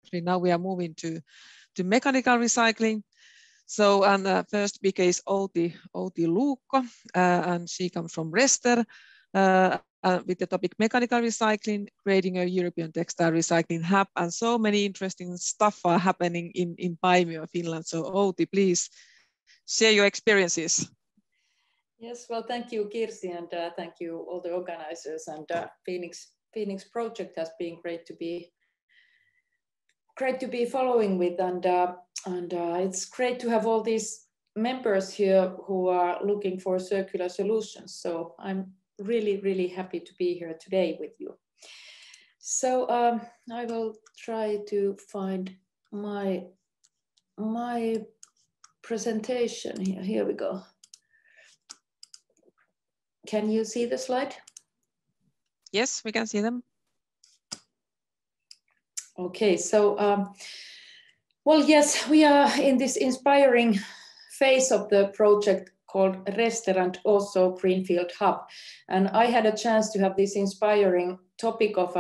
country. Now we are moving to mechanical recycling. So, and first speaker is Outi Luukko, and she comes from RESTER with the topic mechanical recycling, creating a European textile recycling hub, and so many interesting stuff are happening in BIOMASS, Finland. So Outi, please share your experiences. Yes, well, thank you, Kirsi, and thank you all the organizers. And FINNISH project has been great to be following with, and it's great to have all these members here who are looking for circular solutions. So I'm really happy to be here today with you. So I will try to find my presentation here. Here we go. Can you see the slide? Yes, we can see them. Okay, so well, yes, we are in this inspiring phase of the project called RESTER and also Greenfield Hub. And I had a chance to have this inspiring topic of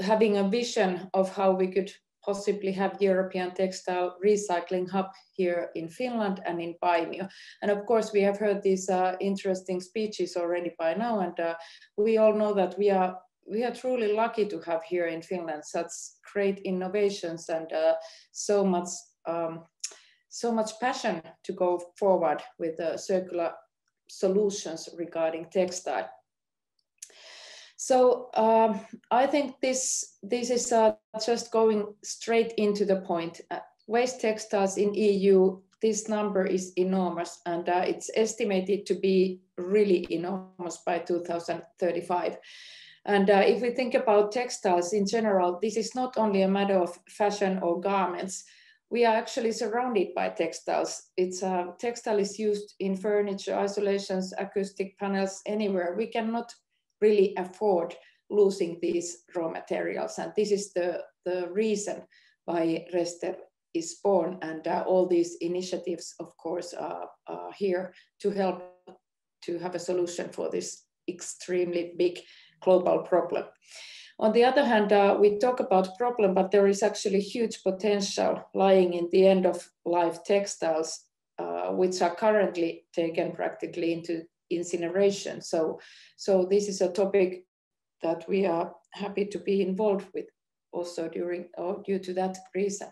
having a vision of how we could possibly have European textile recycling hub here in Finland and in BIOMASS. And of course, we have heard these interesting speeches already by now, and we all know that we are truly lucky to have here in Finland such great innovations and so much passion to go forward with circular solutions regarding textile. So I think this is just going straight into the point. Waste textiles in EU, this number is enormous, and it's estimated to be really enormous by 2035. And if we think about textiles in general, this is not only a matter of fashion or garments. We are actually surrounded by textiles. Textile is used in furniture, isolations, acoustic panels, anywhere. We cannot really afford losing these raw materials. And this is the reason why RESTER is born. And all these initiatives, of course, are here to help to have a solution for this extremely big global problem. On the other hand, we talk about problem, but there is actually huge potential lying in the end of life textiles, which are currently taken practically into incineration. So this is a topic that we are happy to be involved with also due to that reason.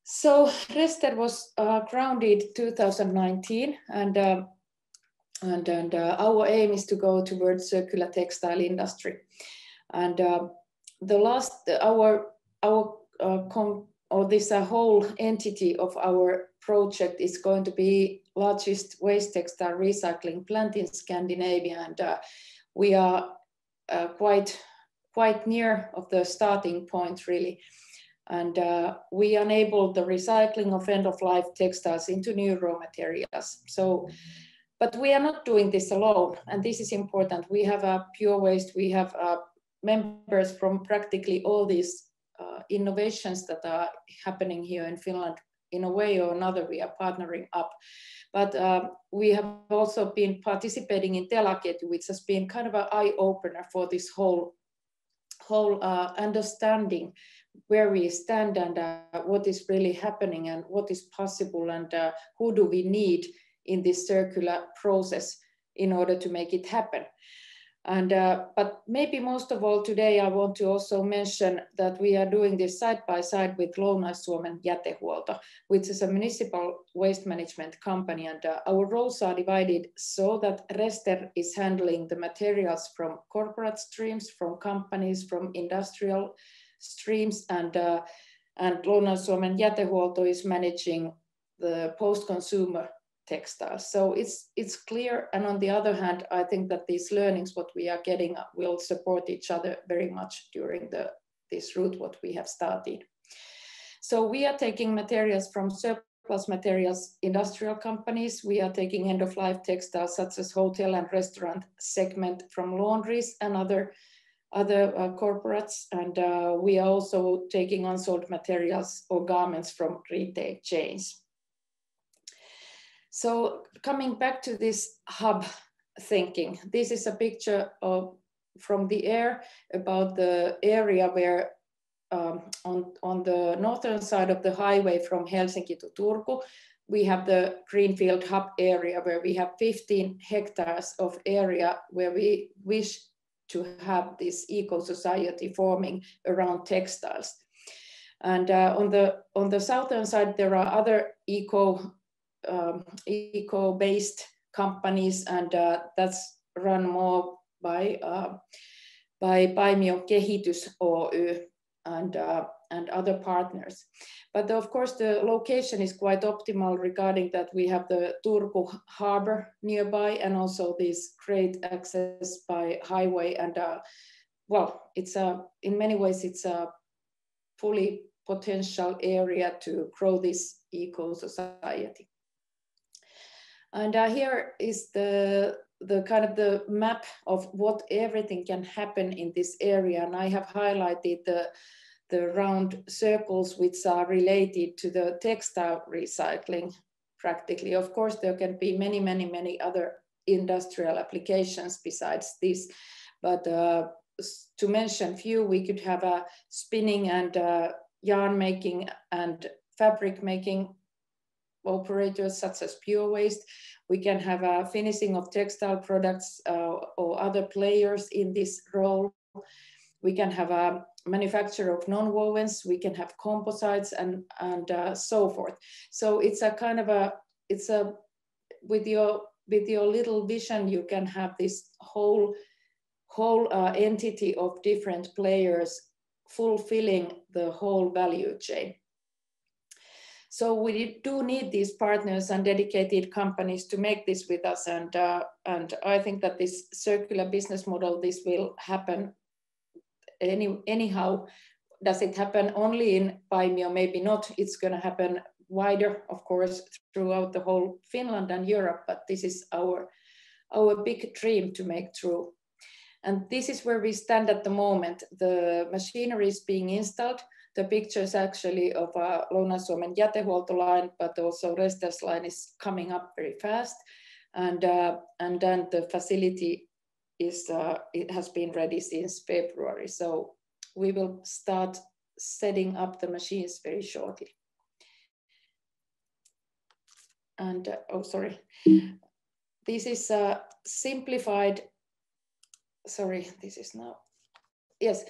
So RESTER was grounded 2019, and our aim is to go towards circular textile industry. And this whole entity of our project is going to be largest waste textile recycling plant in Scandinavia, and we are quite near of the starting point, really. And we enable the recycling of end-of-life textiles into new raw materials. But we are not doing this alone, and this is important. We have a pure waste. We have members from practically all these innovations that are happening here in Finland. In a way or another, we are partnering up. But we have also been participating in Telaketju, which has been kind of an eye-opener for this whole understanding where we stand and what is really happening and what is possible and who do we need in this circular process in order to make it happen. And but maybe most of all today I want to also mention that we are doing this side by side with Lounais-Suomen Jätehuolto, which is a municipal waste management company, and our roles are divided so that RESTER is handling the materials from corporate streams, from companies, from industrial streams, and Lounais-Suomen Jätehuolto is managing the post-consumer textiles. So it's clear, and on the other hand, I think that these learnings, what we are getting, will support each other very much during this route what we have started. So we are taking materials from surplus materials industrial companies. We are taking end-of-life textiles such as hotel and restaurant segment from laundries and other corporates, and we are also taking unsold materials or garments from retail chains. So coming back to this hub thinking, this is a picture from the air about the area where on the northern side of the highway from Helsinki to Turku, we have the Greenfield Hub area where we have 15 hectares of area where we wish to have this eco-society forming around textiles. And on the southern side, there are other eco-based companies, and that's run more by Kehitys Oy and other partners. But of course, the location is quite optimal regarding that we have the Turku harbor nearby and also this great access by highway. And well, it's in many ways, it's a fully potential area to grow this eco-society. And here is the kind of the map of what everything can happen in this area. And I have highlighted the round circles which are related to the textile recycling practically. Of course, there can be many other industrial applications besides this. But to mention few, we could have a spinning and yarn making and fabric making operators such as Pure Waste. We can have a finishing of textile products or other players in this role. We can have a manufacture of non-wovens. We can have composites and so forth. So it's a kind of with your little vision, you can have this whole entity of different players fulfilling the whole value chain. So we do need these partners and dedicated companies to make this with us. And I think that this circular business model, this will happen anyhow. Does it happen only in Paimio? Maybe not. It's going to happen wider, of course, throughout the whole Finland and Europe. But this is our big dream to make true. And this is where we stand at the moment. The machinery is being installed. The pictures actually of a Lounais-Suomen jätehuolto line, but also RESTER's line is coming up very fast. And then the facility is it has been ready since February. So we will start setting up the machines very shortly. And oh, sorry. This is a simplified. Sorry, this is now. Yes,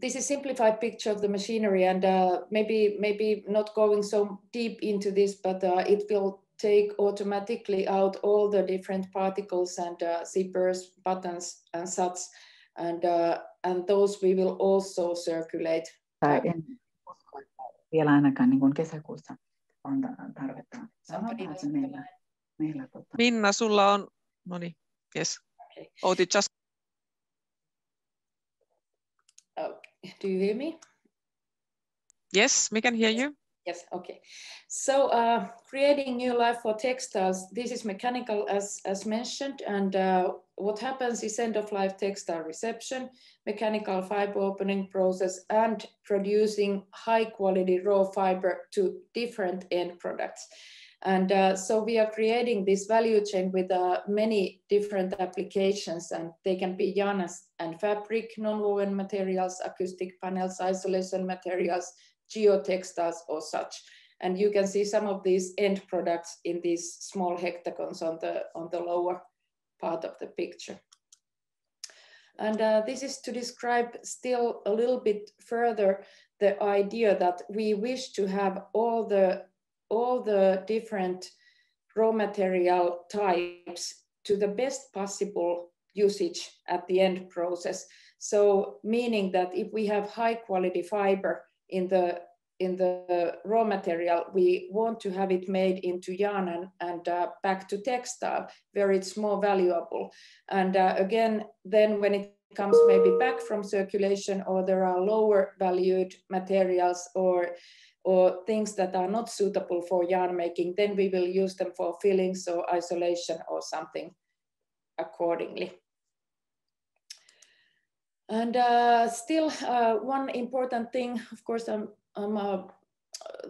this is a simplified picture of the machinery, and maybe not going so deep into this, but it will take automatically out all the different particles and zippers, buttons, and such, and those we will also circulate. En usko, että vielä ainakaan niin kuin kesäkuussa on tarvetta. Meillä Minna, sulla on, no niin, yes. Okay. Outi, just. Do you hear me? Yes, we can hear you. Yes, okay. So creating new life for textiles, this is mechanical as mentioned, and what happens is end-of-life textile reception, mechanical fiber opening process, and producing high-quality raw fiber to different end products. And so we are creating this value chain with many different applications, and they can be yarn and fabric, non-woven materials, acoustic panels, isolation materials, geotextiles or such. And you can see some of these end products in these small hexagons on the lower part of the picture. And this is to describe still a little bit further the idea that we wish to have all the different raw material types to the best possible usage at the end process. So meaning that if we have high quality fiber in the raw material, we want to have it made into yarn and back to textile where it's more valuable. And again, then when it comes maybe back from circulation, or there are lower valued materials or things that are not suitable for yarn making, then we will use them for fillings or isolation or something accordingly. And still one important thing, of course,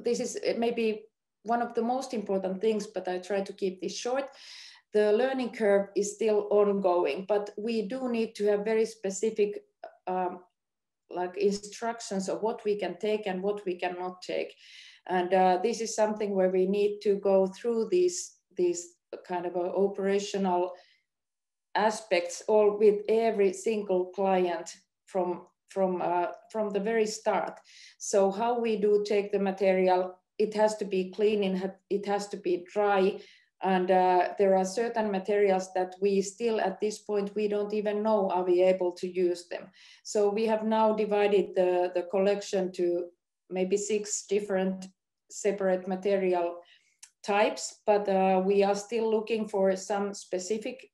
this is maybe one of the most important things, but I try to keep this short. The learning curve is still ongoing, but we do need to have very specific like instructions of what we can take and what we cannot take. And this is something where we need to go through these kind of operational aspects all with every single client from the very start. So how we do take the material, it has to be clean, it has to be dry, and there are certain materials that we still at this point we don't even know are we able to use them. So we have now divided the collection to maybe 6 different separate material types, but we are still looking for some specific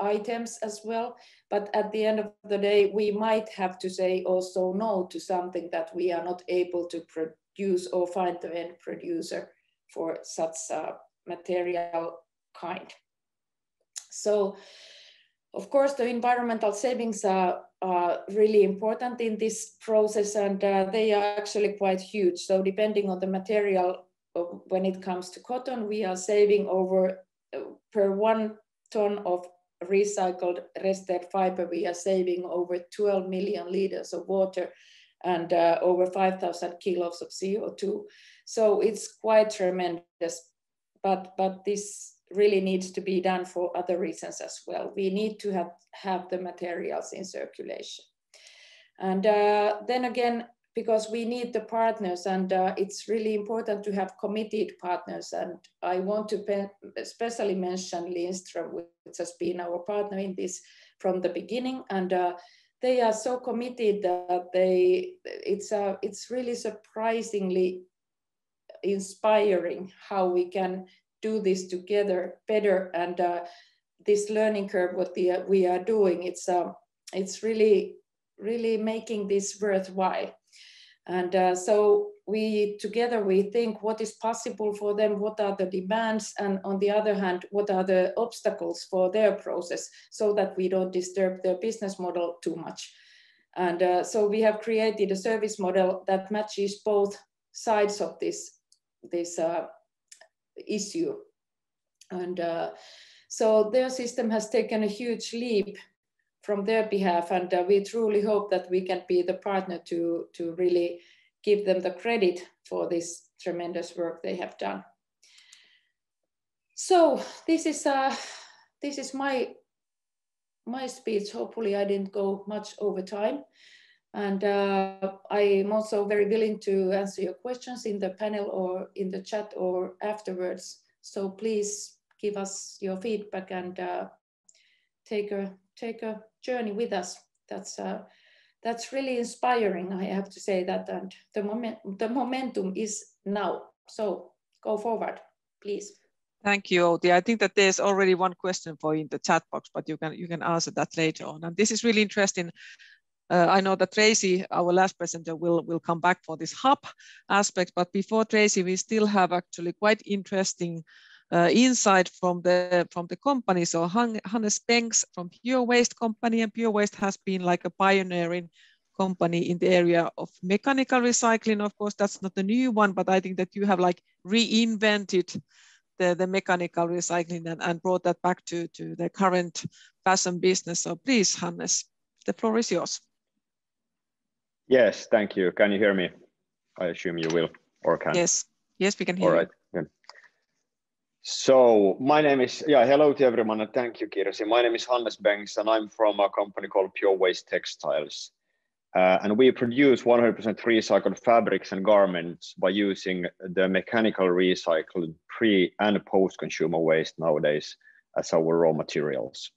items as well. But at the end of the day, we might have to say also no to something that we are not able to produce or find the end producer for such material kind. So of course the environmental savings are really important in this process, and they are actually quite huge. So depending on the material, when it comes to cotton, we are saving over per 1 ton of recycled RESTER fiber, we are saving over 12 million liters of water and over 5,000 kilos of CO2. So it's quite tremendous, but this really needs to be done for other reasons as well. We need to have the materials in circulation. And then again, because we need the partners, and it's really important to have committed partners. And I want to especially mention Lindström, which has been our partner in this from the beginning. And they are so committed that it's really surprisingly inspiring how we can do this together better. And this learning curve, what we are doing, it's really making this worthwhile. And so together we think what is possible for them, what are the demands, and on the other hand, what are the obstacles for their process, so that we don't disturb their business model too much. And so we have created a service model that matches both sides of this issue. And so their system has taken a huge leap from their behalf, and we truly hope that we can be the partner to really give them the credit for this tremendous work they have done. So this is my speech. Hopefully I didn't go much over time, and I'm also very willing to answer your questions in the panel or in the chat or afterwards. So please give us your feedback and take a journey with us. That's really inspiring, I have to say that, and the momentum is now. So go forward, please. Thank you, Outi. I think that there's already one question for you in the chat box, but you can answer that later on. And this is really interesting. I know that Tracy, our last presenter, will come back for this hub aspect, but before Tracy, we still have actually quite interesting insight from the company. So Hannes Bengs from Pure Waste company, and Pure Waste has been like a pioneering company in the area of mechanical recycling. Of course, that's not a new one, but I think that you have like reinvented the mechanical recycling and brought that back to the current fashion business. So please, Hannes, the floor is yours. Yes, thank you. Can you hear me? I assume you will, or can. Yes, we can hear you. All right, good. So my name is, hello to everyone, and thank you, Kirsi. My name is Hannes Bengs, and I'm from a company called Pure Waste Textiles. And we produce 100% recycled fabrics and garments by using the mechanical recycled pre- and post-consumer waste nowadays as our raw materials.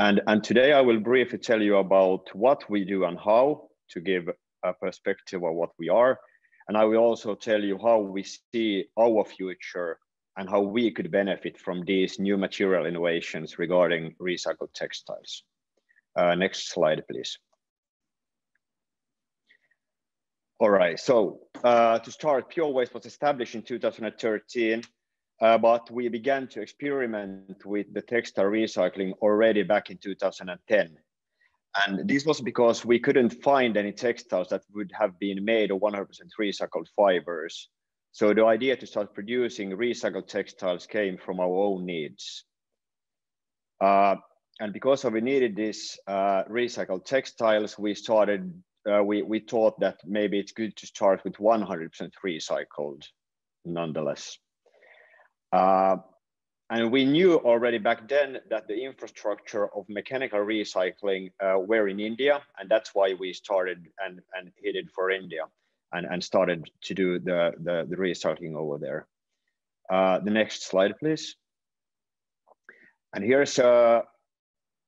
And today I will briefly tell you about what we do and how, to give a perspective of what we are. And I will also tell you how we see our future and how we could benefit from these new material innovations regarding recycled textiles. Next slide, please. All right, so to start, Pure Waste was established in 2013, but we began to experiment with the textile recycling already back in 2010. And this was because we couldn't find any textiles that would have been made of 100% recycled fibers. So the idea to start producing recycled textiles came from our own needs. and because we needed this recycled textiles, we started. We thought that maybe it's good to start with 100% recycled, nonetheless. And we knew already back then that the infrastructure of mechanical recycling were in India, and that's why we started and headed for India and started to do the recycling over there. The next slide, please. And here's a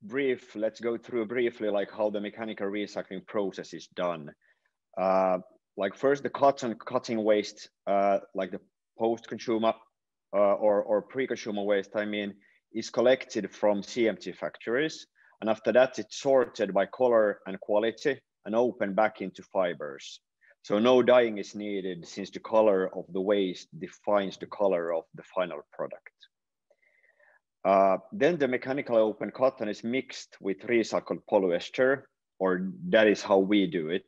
brief, let's go through briefly like how the mechanical recycling process is done. Like first the cotton cutting waste, like the post-consumer or pre-consumer waste, I mean, is collected from CMT factories. And after that, it's sorted by color and quality and opened back into fibers. So no dyeing is needed since the color of the waste defines the color of the final product. Then the mechanical open cotton is mixed with recycled polyester, or that is how we do it.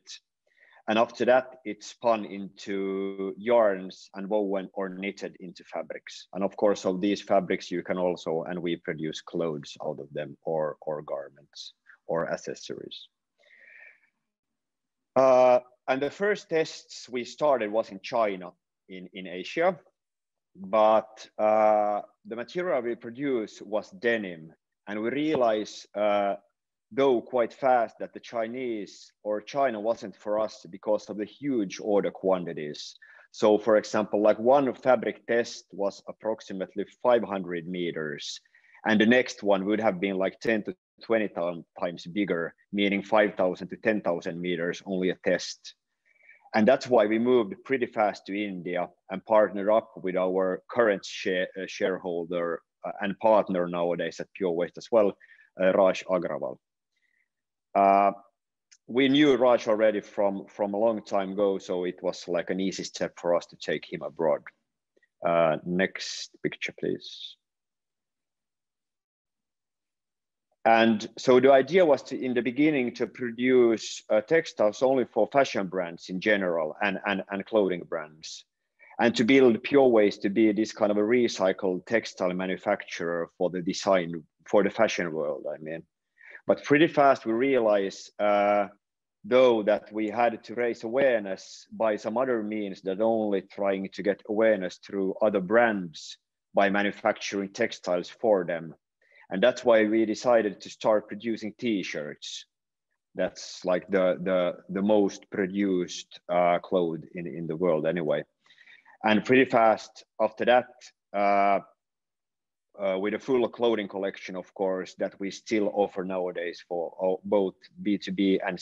And after that, it's spun into yarns and woven or knitted into fabrics. And of course, of these fabrics, you can also, and we produce clothes out of them or garments or accessories. And the first tests we started was in China, in Asia. But the material we produced was denim. And we realized, though quite fast, that the Chinese or China wasn't for us because of the huge order quantities. So for example, like one fabric test was approximately 500 meters. And the next one would have been like 10 to 20 times bigger, meaning 5,000 to 10,000 meters, only a test. And that's why we moved pretty fast to India and partnered up with our current shareholder and partner nowadays at Pure Waste as well, Raj Agrawal. We knew Raj already from a long time ago, so it was like an easy step for us to take him abroad. Next picture, please. And so the idea was to, in the beginning, to produce textiles only for fashion brands in general and clothing brands, and to build Pure Waste to be this kind of a recycled textile manufacturer for the design, for the fashion world, I mean. But pretty fast we realized, though, that we had to raise awareness by some other means than only trying to get awareness through other brands by manufacturing textiles for them. And that's why we decided to start producing T-shirts. That's like the most produced clothes in the world anyway. And pretty fast after that, with a full clothing collection, of course, that we still offer nowadays for both B2B and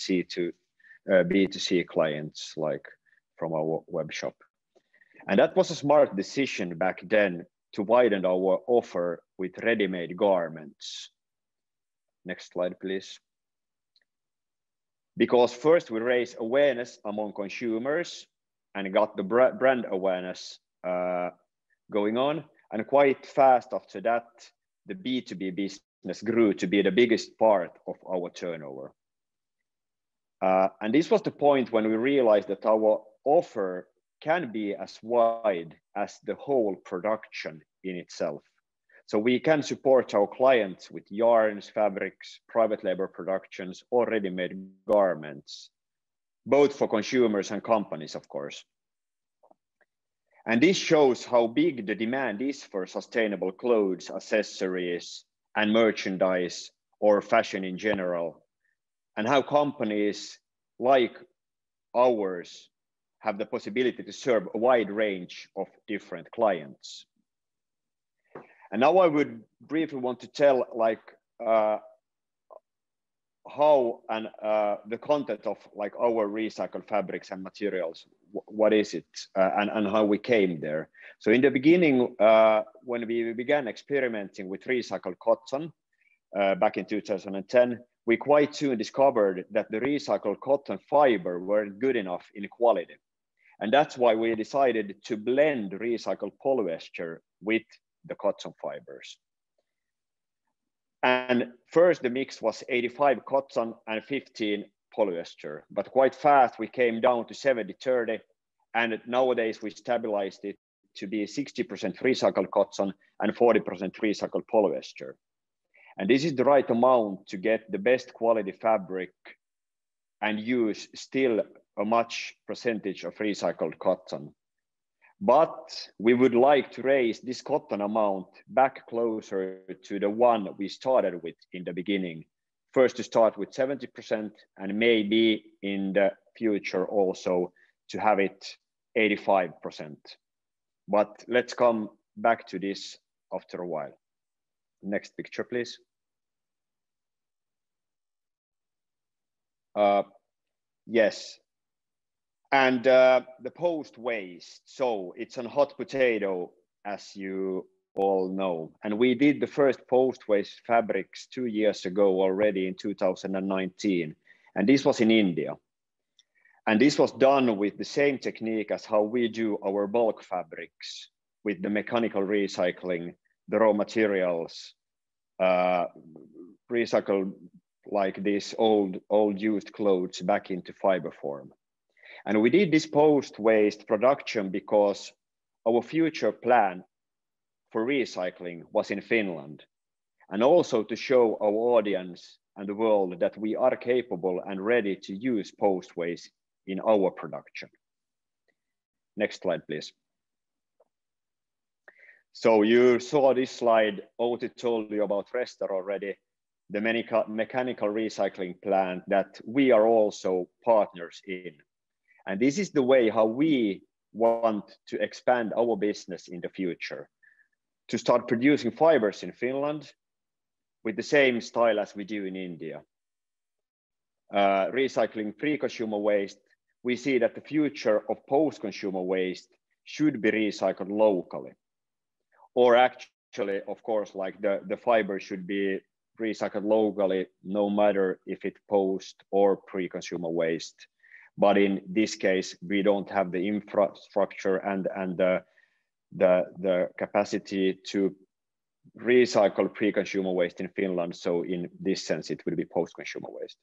B2C clients, like from our web shop. And that was a smart decision back then to widen our offer with ready-made garments. Next slide, please. Because first we raised awareness among consumers and got the brand awareness going on. And quite fast after that, the B2B business grew to be the biggest part of our turnover. And this was the point when we realized that our offer can be as wide as the whole production in itself. So we can support our clients with yarns, fabrics, private labor productions, or ready-made garments, both for consumers and companies, of course. And this shows how big the demand is for sustainable clothes, accessories, and merchandise, or fashion in general, and how companies like ours have the possibility to serve a wide range of different clients. And now I would briefly want to tell like how and the content of like our recycled fabrics and materials, what is it and how we came there. So in the beginning, when we began experimenting with recycled cotton back in 2010, we quite soon discovered that the recycled cotton fiber weren't good enough in quality. And that's why we decided to blend recycled polyester with the cotton fibers. And first the mix was 85 cotton and 15 polyester, but quite fast we came down to 70-30, and nowadays we stabilized it to be 60% recycled cotton and 40% recycled polyester. And this is the right amount to get the best quality fabric and use still a much percentage of recycled cotton. But we would like to raise this cotton amount back closer to the one we started with in the beginning. First to start with 70% and maybe in the future also to have it 85%. But let's come back to this after a while. Next picture, please. Yes. And the post waste, so it's a hot potato, as you all know. And we did the first post waste fabrics 2 years ago already in 2019. And this was in India. And this was done with the same technique as how we do our bulk fabrics, with the mechanical recycling, the raw materials, recycled like this old used clothes back into fiber form. And we did this post-waste production because our future plan for recycling was in Finland, and also to show our audience and the world that we are capable and ready to use post-waste in our production. Next slide, please. So you saw this slide, Outi told you about RESTER already, the mechanical recycling plant that we are also partners in. And this is the way how we want to expand our business in the future, to start producing fibers in Finland with the same style as we do in India. Recycling pre-consumer waste, we see that the future of post-consumer waste should be recycled locally. Or actually, of course, like the fiber should be recycled locally, no matter if it's post or pre-consumer waste. But in this case, we don't have the infrastructure and the capacity to recycle pre-consumer waste in Finland. So in this sense, it will be post-consumer waste.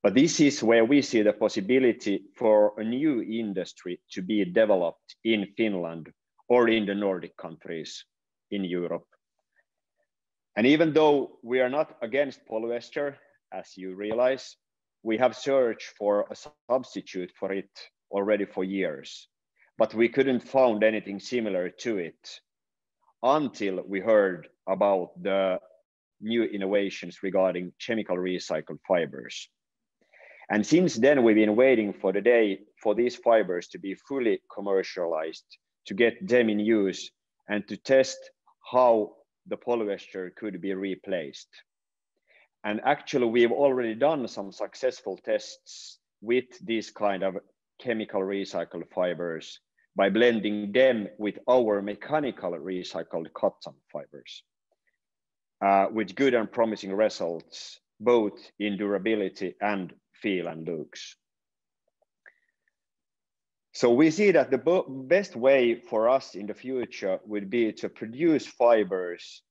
But this is where we see the possibility for a new industry to be developed in Finland or in the Nordic countries in Europe. And even though we are not against polyester, as you realize, we have searched for a substitute for it already for years, but we couldn't find anything similar to it until we heard about the new innovations regarding chemical recycled fibers. And since then, we've been waiting for the day for these fibers to be fully commercialized, to get them in use and to test how the polyester could be replaced. And actually, we've already done some successful tests with these kind of chemical recycled fibers by blending them with our mechanical recycled cotton fibers, with good and promising results, both in durability and feel and looks. So we see that the best way for us in the future would be to produce fibers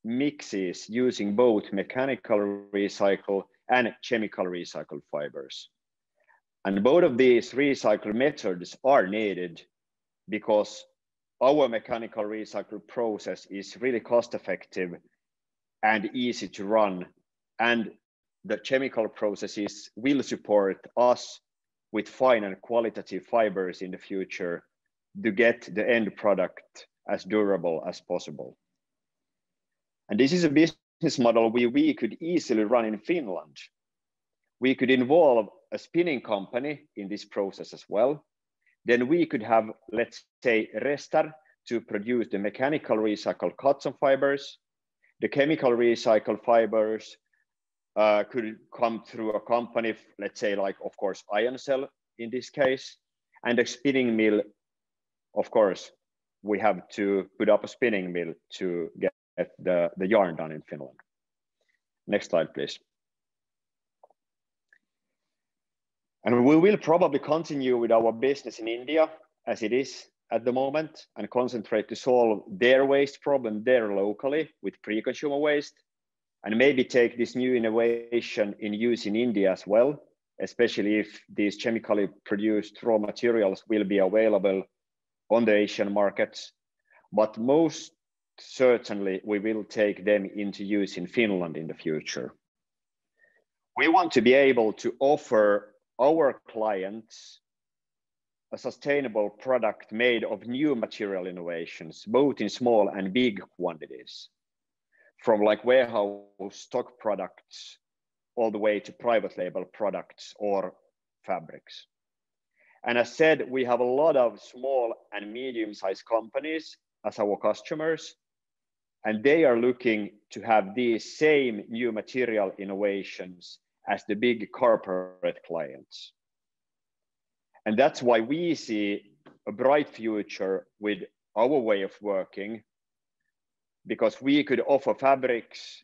mixes using both mechanical recycle and chemical recycled fibers. And both of these recycle methods are needed because our mechanical recycle process is really cost effective and easy to run. And the chemical processes will support us with fine and qualitative fibers in the future to get the end product as durable as possible. And this is a business model we could easily run in Finland. We could involve a spinning company in this process as well. Then we could have, let's say, RESTER to produce the mechanical recycled cotton fibers. The chemical recycled fibers could come through a company, let's say, like, of course, IonCell in this case. And the spinning mill, of course, we have to put up a spinning mill to get the yarn done in Finland. Next slide, please. And we will probably continue with our business in India as it is at the moment and concentrate to solve their waste problem there locally with pre-consumer waste, and maybe take this new innovation in use in India as well, especially if these chemically produced raw materials will be available on the Asian markets. But most certainly we will take them into use in Finland in the future. We want to be able to offer our clients a sustainable product made of new material innovations, both in small and big quantities, from like warehouse stock products all the way to private label products or fabrics. And as said, we have a lot of small and medium-sized companies as our customers, and they are looking to have these same new material innovations as the big corporate clients. And that's why we see a bright future with our way of working, because we could offer fabrics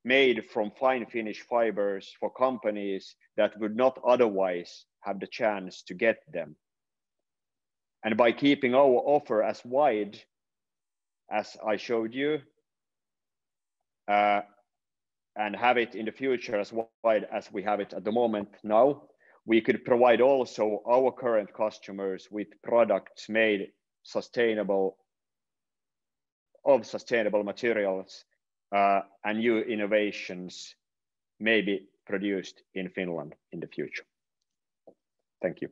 made from fine finish fibers for companies that would not otherwise have the chance to get them. And by keeping our offer as wide as I showed you, and have it in the future as wide as we have it at the moment now, we could provide also our current customers with products made sustainable, of sustainable materials, and new innovations may be produced in Finland in the future. Thank you.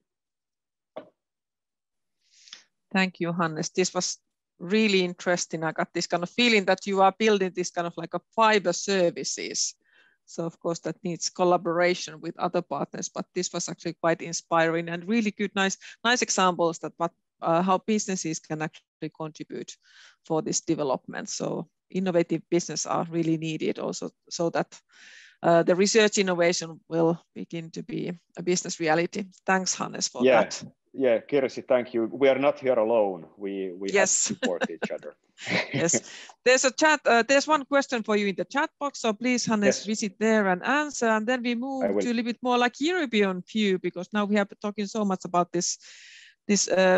Thank you, Hannes. This was really interesting. I got this kind of feeling that you are building this kind of like a fiber services. So of course that needs collaboration with other partners, but this was actually quite inspiring and really good, nice examples that how businesses can actually contribute for this development. So innovative business are really needed also, so that the research innovation will begin to be a business reality. Thanks, Hannes, for that. Yeah, Kirsi, thank you. We are not here alone. We yes. have to support each other. Yes, there's a chat. There's one question for you in the chat box. So please, Hannes, visit there and answer. And then we move to a little bit more like European view, because now we have been talking so much about this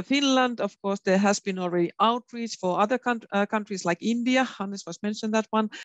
Finland. Of course, there has been already outreach for other countries like India. Hannes was mentioned that one.